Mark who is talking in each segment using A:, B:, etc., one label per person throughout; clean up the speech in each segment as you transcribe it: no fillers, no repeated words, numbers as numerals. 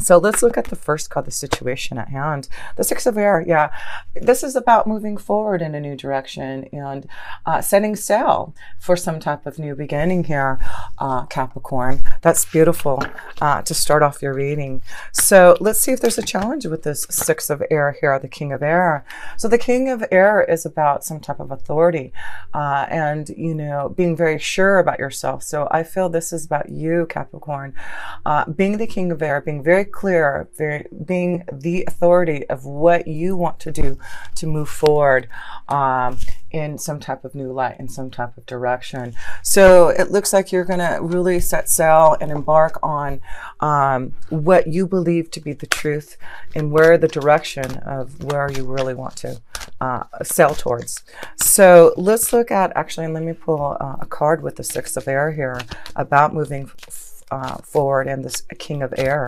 A: So let's look at the first card, the situation at hand. The Six of Air, yeah. This is about moving forward in a new direction and setting sail for some type of new beginning here, Capricorn. That's beautiful to start off your reading. So let's see if there's a challenge with this Six of Air here, the King of Air. So the King of Air is about some type of authority and, you know, being very sure about yourself. So I feel this is about you, Capricorn, being the King of Air, being very clear, being the authority of what you want to do to move forward in some type of new light, in some type of direction. So it looks like you're going to really set sail and embark on what you believe to be the truth and where the direction of where you really want to sail towards. So let's look at, actually, let me pull a card with the Six of Air here about moving forward and this King of Air.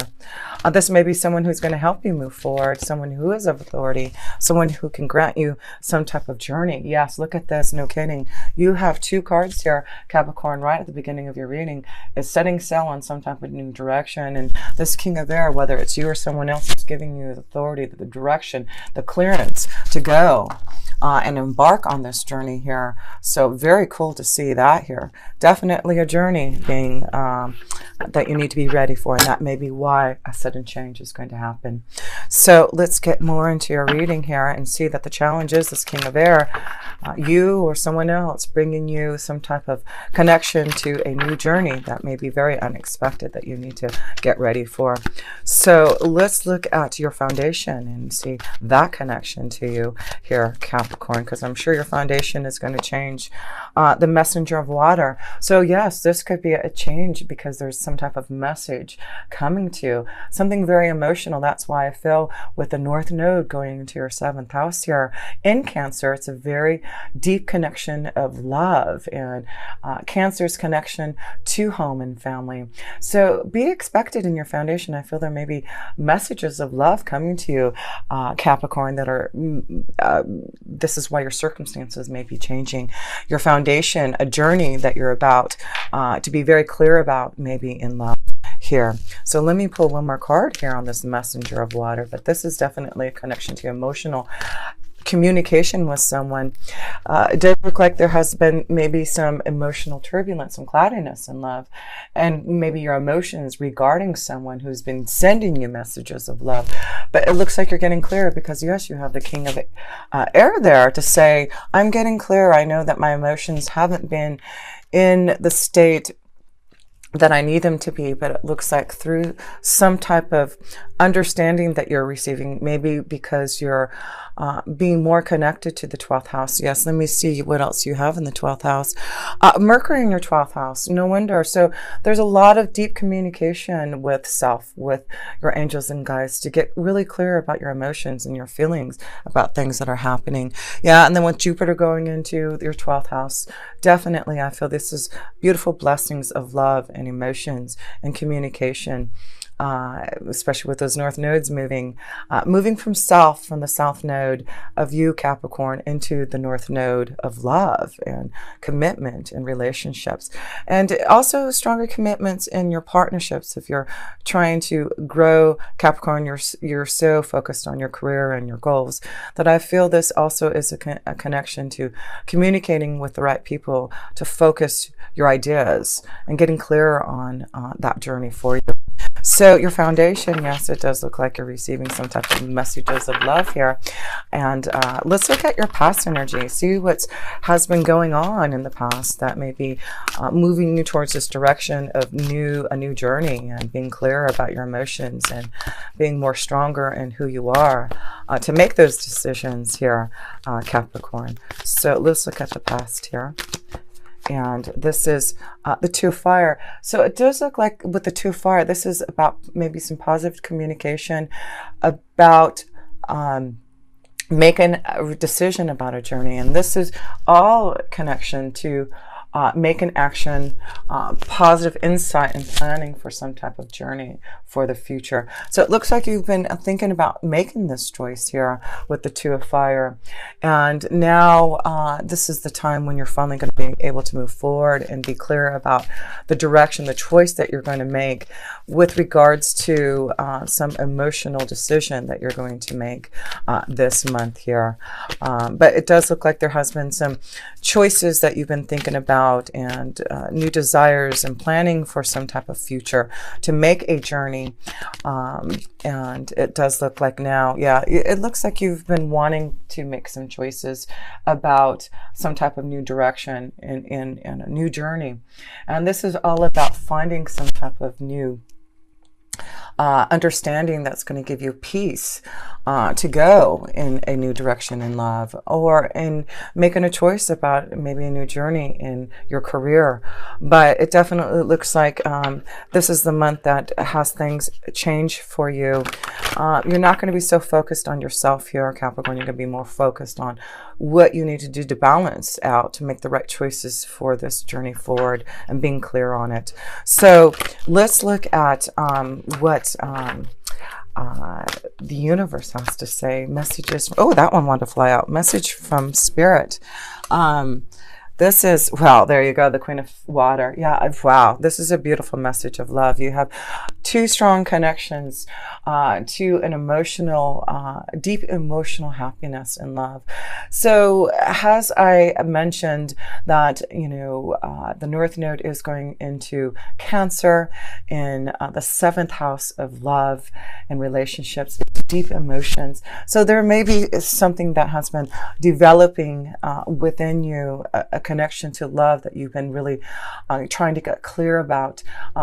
A: This may be someone who's going to help you move forward, someone who is of authority, someone who can grant you some type of journey. Yes, look at this, no kidding. You have two cards here, Capricorn, right at the beginning of your reading, is setting sail on some type of new direction. And this King of Air, whether it's you or someone else, is giving you the authority, the direction, the clearance to go and embark on this journey here. So very cool to see that here. Definitely a journey being that you need to be ready for, and that may be why a sudden change is going to happen. So let's get more into your reading here and see that the challenge is this King of Air, you or someone else bringing you some type of connection to a new journey that may be very unexpected that you need to get ready for. So let's look at your foundation and see that connection to you here, Capricorn, because I'm sure your foundation is going to change. The Messenger of Water. So yes, this could be a change because there's some type of message coming to you, something very emotional. That's why I feel with the North Node going into your 7th house here in Cancer, it's a very deep connection of love and Cancer's connection to home and family. So be expected in your foundation. I feel there may be messages of love coming to you, Capricorn, that are, this is why your circumstances may be changing. Your foundation, a journey that you're about to be very clear about, maybe in love here. So let me pull one more card here on this Messenger of Water, but this is definitely a connection to emotional communication with someone. It does look like there has been maybe some emotional turbulence, some cloudiness in love, and maybe your emotions regarding someone who's been sending you messages of love. But it looks like you're getting clearer because, yes, you have the King of Air there to say, I'm getting clear. I know that my emotions haven't been in the state that I need them to be, but it looks like through some type of understanding that you're receiving, maybe because you're being more connected to the 12th house. Yes, let me see what else you have in the 12th house. Mercury in your 12th house, no wonder. So there's a lot of deep communication with self, with your angels and guides, to get really clear about your emotions and your feelings about things that are happening. Yeah, and then with Jupiter going into your 12th house, definitely I feel this is beautiful blessings of love and emotions and communication. Especially with those north nodes moving from the south node of you, Capricorn, into the north node of love and commitment and relationships, and also stronger commitments in your partnerships. If you're trying to grow, Capricorn, you're so focused on your career and your goals that I feel this also is a connection to communicating with the right people to focus your ideas and getting clearer on that journey for you. So your foundation, yes, it does look like you're receiving some type of messages of love here. And let's look at your past energy, see what has been going on in the past that may be moving you towards this direction of a new journey, and being clear about your emotions and being more stronger in who you are to make those decisions here, Capricorn. So let's look at the past here. And this is the Two of Fire. So it does look like with the Two of Fire, this is about maybe some positive communication about making a decision about a journey. And this is all connection to making action, positive insight and planning for some type of journey for the future. So it looks like you've been thinking about making this choice here with the Two of Fire. And now this is the time when you're finally going to be able to move forward and be clear about the direction, the choice that you're going to make with regards to some emotional decision that you're going to make this month here. But it does look like there has been some choices that you've been thinking about, and new desires and planning for some type of future to make a journey. And it does look like now, yeah, it looks like you've been wanting to make some choices about some type of new direction in a new journey. And this is all about finding some type of new understanding that's going to give you peace to go in a new direction in love, or in making a choice about maybe a new journey in your career. But it definitely looks like this is the month that has things change for you. You're not going to be so focused on yourself here, Capricorn. You're going to be more focused on what you need to do to balance out, to make the right choices for this journey forward, and being clear on it. So let's look at what the universe has to say. Messages. Oh, that one wanted to fly out. Message from Spirit. This is, wow, there you go, the Queen of Water. Yeah, wow, this is a beautiful message of love. You have two strong connections to an emotional, deep emotional happiness and love. So as I mentioned that, you know, the North Node is going into Cancer in the 7th house of love and relationships, deep emotions. So there may be something that has been developing within you, a connection to love that you've been really trying to get clear about.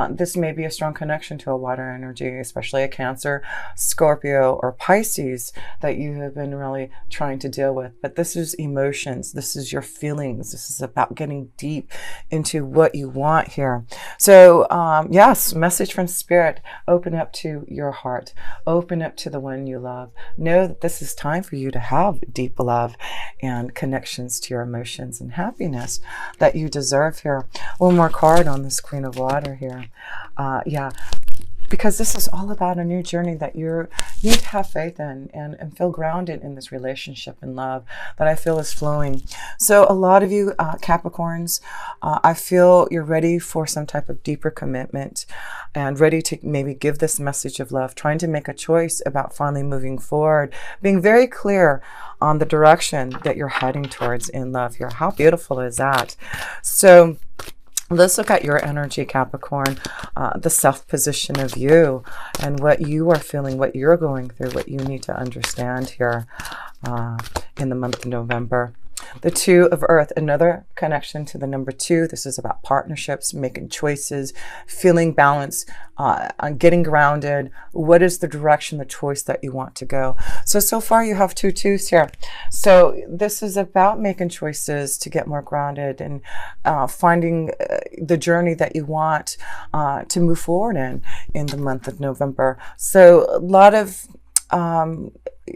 A: This may be a strong connection to a water energy, especially a Cancer, Scorpio, or Pisces that you have been really trying to deal with. But this is emotions. This is your feelings. This is about getting deep into what you want here. So yes, message from Spirit. Open up to your heart. Open up to the one you love. Know that this is time for you to have deep love and connections to your emotions and happiness that you deserve here. One more card on this Queen of Water here. Yeah, because this is all about a new journey that you need to have faith in and feel grounded in this relationship and love that I feel is flowing. So a lot of you Capricorns, I feel you're ready for some type of deeper commitment and ready to maybe give this message of love, trying to make a choice about finally moving forward, being very clear on the direction that you're heading towards in love here. How beautiful is that? So let's look at your energy, Capricorn, the self position of you and what you are feeling, what you're going through, what you need to understand here in the month of November. The Two of Earth, another connection to the number 2. This is about partnerships, making choices, feeling balance, on getting grounded. What is the direction, the choice that you want to go? So far you have 2 twos here. So this is about making choices to get more grounded and finding the journey that you want to move forward in the month of November. So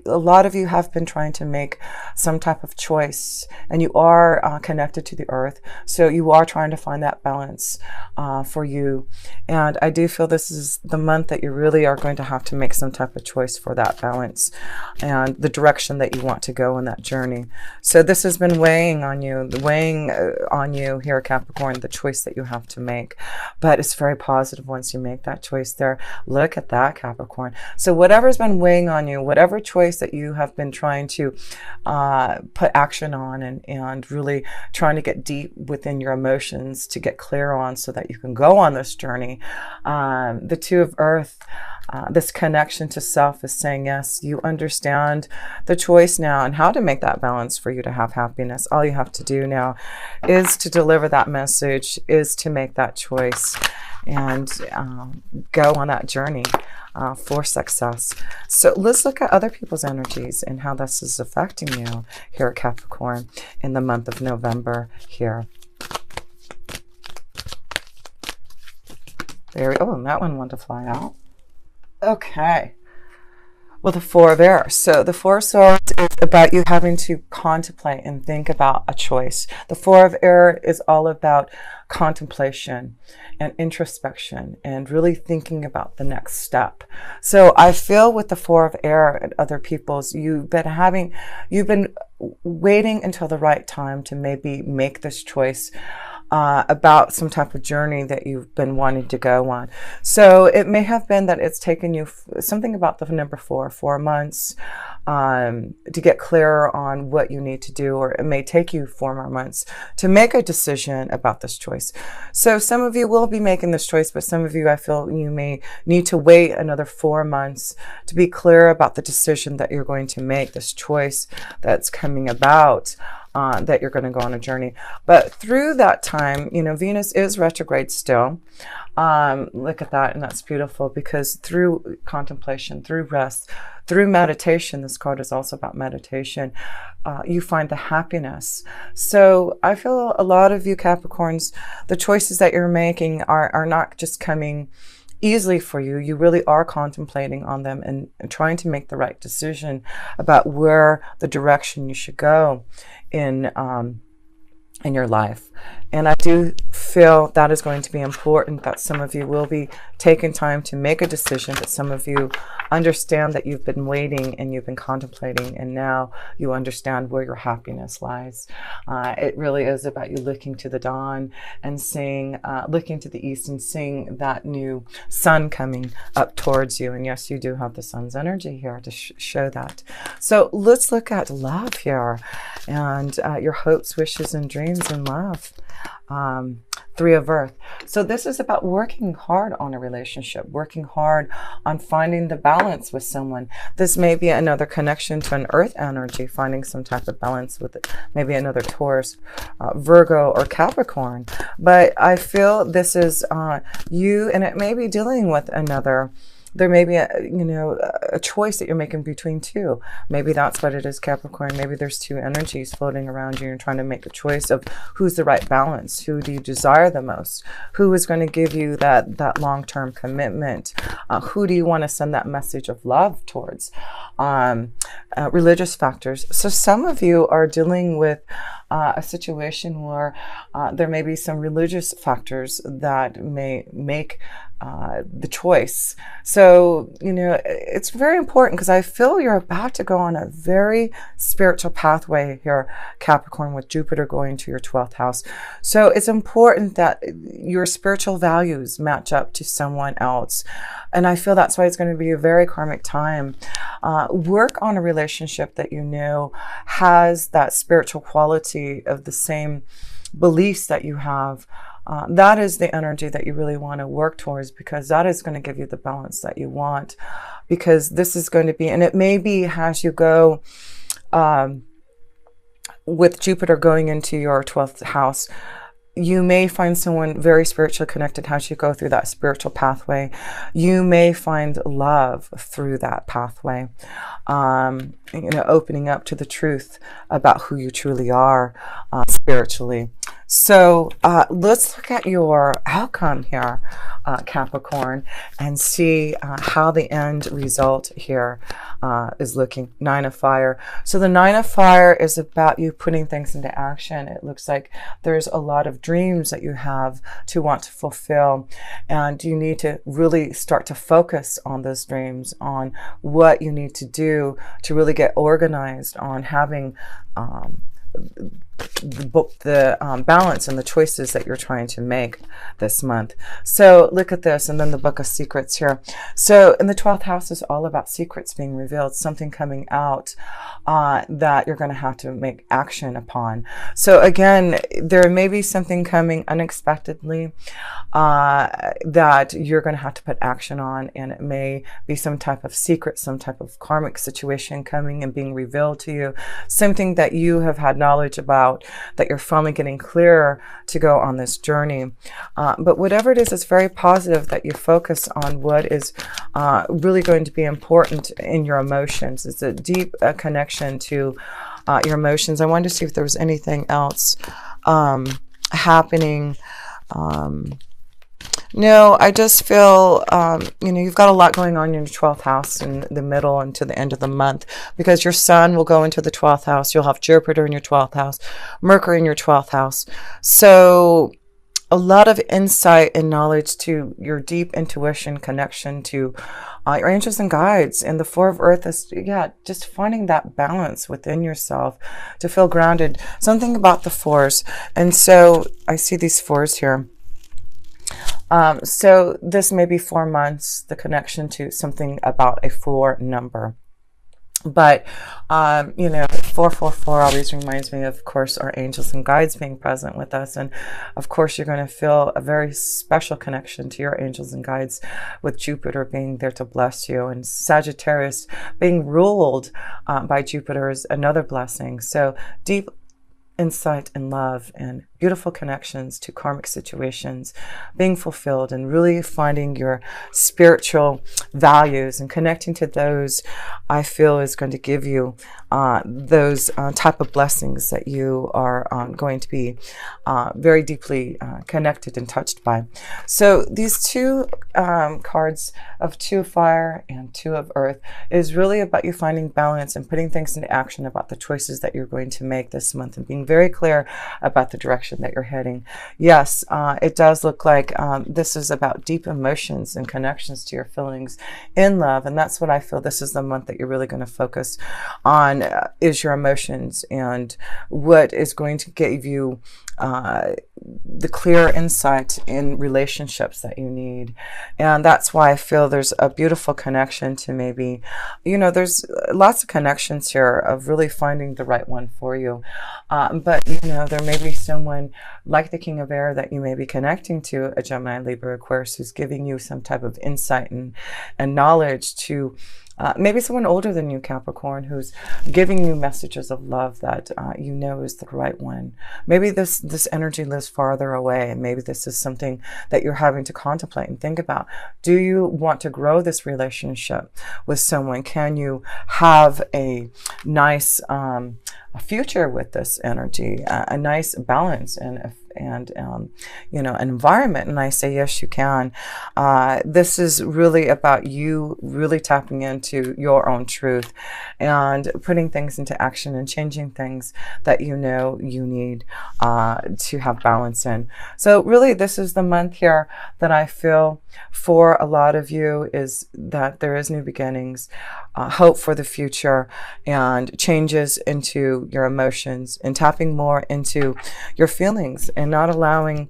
A: a lot of you have been trying to make some type of choice, and you are connected to the earth. So you are trying to find that balance for you. And I do feel this is the month that you really are going to have to make some type of choice for that balance and the direction that you want to go in that journey. So this has been weighing on you here, Capricorn, the choice that you have to make. But it's very positive once you make that choice there. Look at that, Capricorn. So whatever's been weighing on you, whatever choice that you have been trying to put action on and really trying to get deep within your emotions to get clear on so that you can go on this journey. The Two of Earth, this connection to self is saying, yes, you understand the choice now and how to make that balance for you to have happiness. All you have to do now is to deliver that message, is to make that choice and go on that journey for success. So let's look at other people's energies and how this is affecting you here at Capricorn in the month of November here. There we go. Oh, and that one wanted to fly out. Okay. Well, the Four of Air. So the Four of Swords is about you having to contemplate and think about a choice. The Four of Air is all about contemplation and introspection and really thinking about the next step. So I feel with the Four of Air and other people's, you've been waiting until the right time to maybe make this choice about some type of journey that you've been wanting to go on. So it may have been that it's taken you something about the number 4 months to get clearer on what you need to do, or it may take you 4 more months to make a decision about this choice. So some of you will be making this choice, but some of you, I feel you may need to wait another 4 months to be clear about the decision that you're going to make, this choice that's coming about. That you're going to go on a journey. But through that time, you know, Venus is retrograde still. Look at that, and that's beautiful, because through contemplation, through rest, through meditation, this card is also about meditation, you find the happiness. So I feel a lot of you Capricorns, the choices that you're making are not just coming easily for you. You really are contemplating on them and trying to make the right decision about where the direction you should go in your life. And I do feel that is going to be important, that some of you will be taking time to make a decision, that some of you understand that you've been waiting and you've been contemplating, and now you understand where your happiness lies. It really is about you looking to the dawn and seeing, looking to the east and seeing that new sun coming up towards you. And yes, you do have the sun's energy here to show that. So let's look at love here, and your hopes, wishes, and dreams in love. Three of Earth. So this is about working hard on a relationship, working hard on finding the balance with someone. This may be another connection to an Earth energy, finding some type of balance with it. Maybe another Taurus, Virgo, or Capricorn. But I feel this is you, and it may be dealing with another. There may be a choice that you're making between two. Maybe that's what it is, Capricorn. Maybe there's two energies floating around you. You're trying to make a choice of who's the right balance. Who do you desire the most? Who is going to give you that long-term commitment? Who do you want to send that message of love towards? Religious factors. So some of you are dealing with a situation where there may be some religious factors that may make the choice. So, you know, it's very important, because I feel you're about to go on a very spiritual pathway here, Capricorn, with Jupiter going to your 12th house. So it's important that your spiritual values match up to someone else. And I feel that's why it's going to be a very karmic time. Work on a relationship that you know has that spiritual quality of the same beliefs that you have. That is the energy that you really want to work towards, because that is going to give you the balance that you want. Because this is going to be, and it may be as you go with Jupiter going into your 12th house, you may find someone very spiritually connected as you go through that spiritual pathway. You may find love through that pathway, opening up to the truth about who you truly are spiritually. So let's look at your outcome here, Capricorn, and see how the end result here is looking. Nine of Fire. So the Nine of Fire is about you putting things into action. It looks like there's a lot of dreams that you have to want to fulfill, and you need to really start to focus on those dreams, on what you need to do to really get organized on having the balance and the choices that you're trying to make this month. So look at this, and then the Book of Secrets here. So in the 12th house is all about secrets being revealed, something coming out that you're going to have to make action upon. So again, there may be something coming unexpectedly that you're going to have to put action on, and it may be some type of secret, some type of karmic situation coming and being revealed to you, something that you have had knowledge about, that you're finally getting clearer to go on this journey. But whatever it is, it's very positive that you focus on what is really going to be important in your emotions. It's a deep connection to your emotions. I wanted to see if there was anything else happening No, I just feel, you've got a lot going on in your 12th house in the middle and to the end of the month, because your sun will go into the 12th house. You'll have Jupiter in your 12th house, Mercury in your 12th house. So a lot of insight and knowledge to your deep intuition, connection to your angels and guides. And the Four of Earth is, yeah, just finding that balance within yourself to feel grounded. Something about the fours. And so I see these fours here. So this may be 4 months, the connection to something about a 4 number. But, 444 always reminds me, of course, our angels and guides being present with us. And of course, you're going to feel a very special connection to your angels and guides with Jupiter being there to bless you. And Sagittarius being ruled by Jupiter is another blessing. So deep insight and love and beautiful connections to karmic situations being fulfilled, and really finding your spiritual values and connecting to those, I feel is going to give you those type of blessings that you are going to be very deeply connected and touched by. So these two cards of 2 of fire and 2 of earth is really about you finding balance and putting things into action about the choices that you're going to make this month, and being very clear about the direction that you're heading. Yes, it does look like this is about deep emotions and connections to your feelings in love, and that's what I feel this is the month that you're really going to focus on, is your emotions and what is going to give you the clear insight in relationships that you need. And that's why I feel there's a beautiful connection to maybe, there's lots of connections here of really finding the right one for you. But, there may be someone like the King of Air that you may be connecting to, a Gemini, Libra, Aquarius, who's giving you some type of insight and knowledge to maybe someone older than you, Capricorn, who's giving you messages of love that is the right one. Maybe this energy lives farther away, and maybe this is something that you're having to contemplate and think about. Do you want to grow this relationship with someone? Can you have a nice a future with this energy, a nice balance and an environment? And I say, yes, you can. This is really about you really tapping into your own truth and putting things into action and changing things that you need to have balance in. So really, this is the month here that I feel for a lot of you is that there is new beginnings, hope for the future, and changes into your emotions, and tapping more into your feelings and not allowing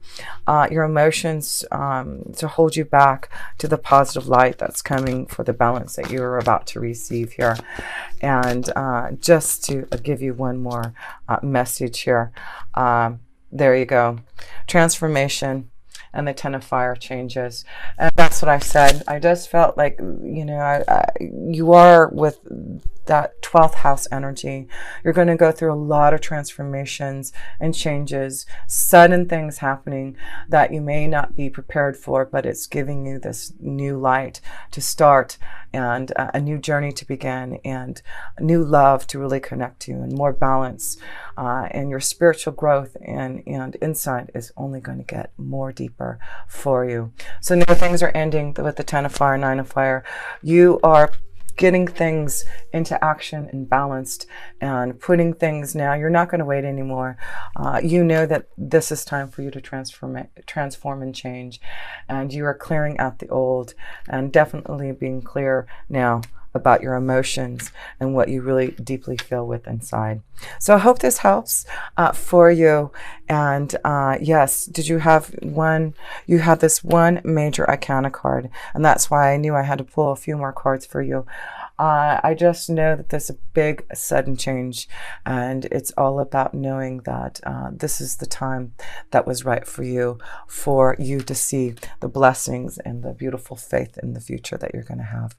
A: your emotions to hold you back to the positive light that's coming for the balance that you're about to receive here. And just to give you one more message here, there you go, transformation and the 10 of fire changes. And that's what I said. I just felt like, you are with that 12th house energy. You're going to go through a lot of transformations and changes, sudden things happening that you may not be prepared for, but it's giving you this new light to start, and a new journey to begin, and new love to really connect to, and more balance, and your spiritual growth and insight is only going to get more deeper for you. So now things are ending with the 10 of fire, 9 of fire. You are getting things into action and balanced and putting things now. You're not going to wait anymore. You know that this is time for you to transform and change, and you are clearing out the old and definitely being clear now about your emotions and what you really deeply feel with inside. So I hope this helps for you. And yes, did you have one? You had this one major arcana card, and that's why I knew I had to pull a few more cards for you. I just know that there's a big sudden change, and it's all about knowing that this is the time that was right for you to see the blessings and the beautiful faith in the future that you're going to have.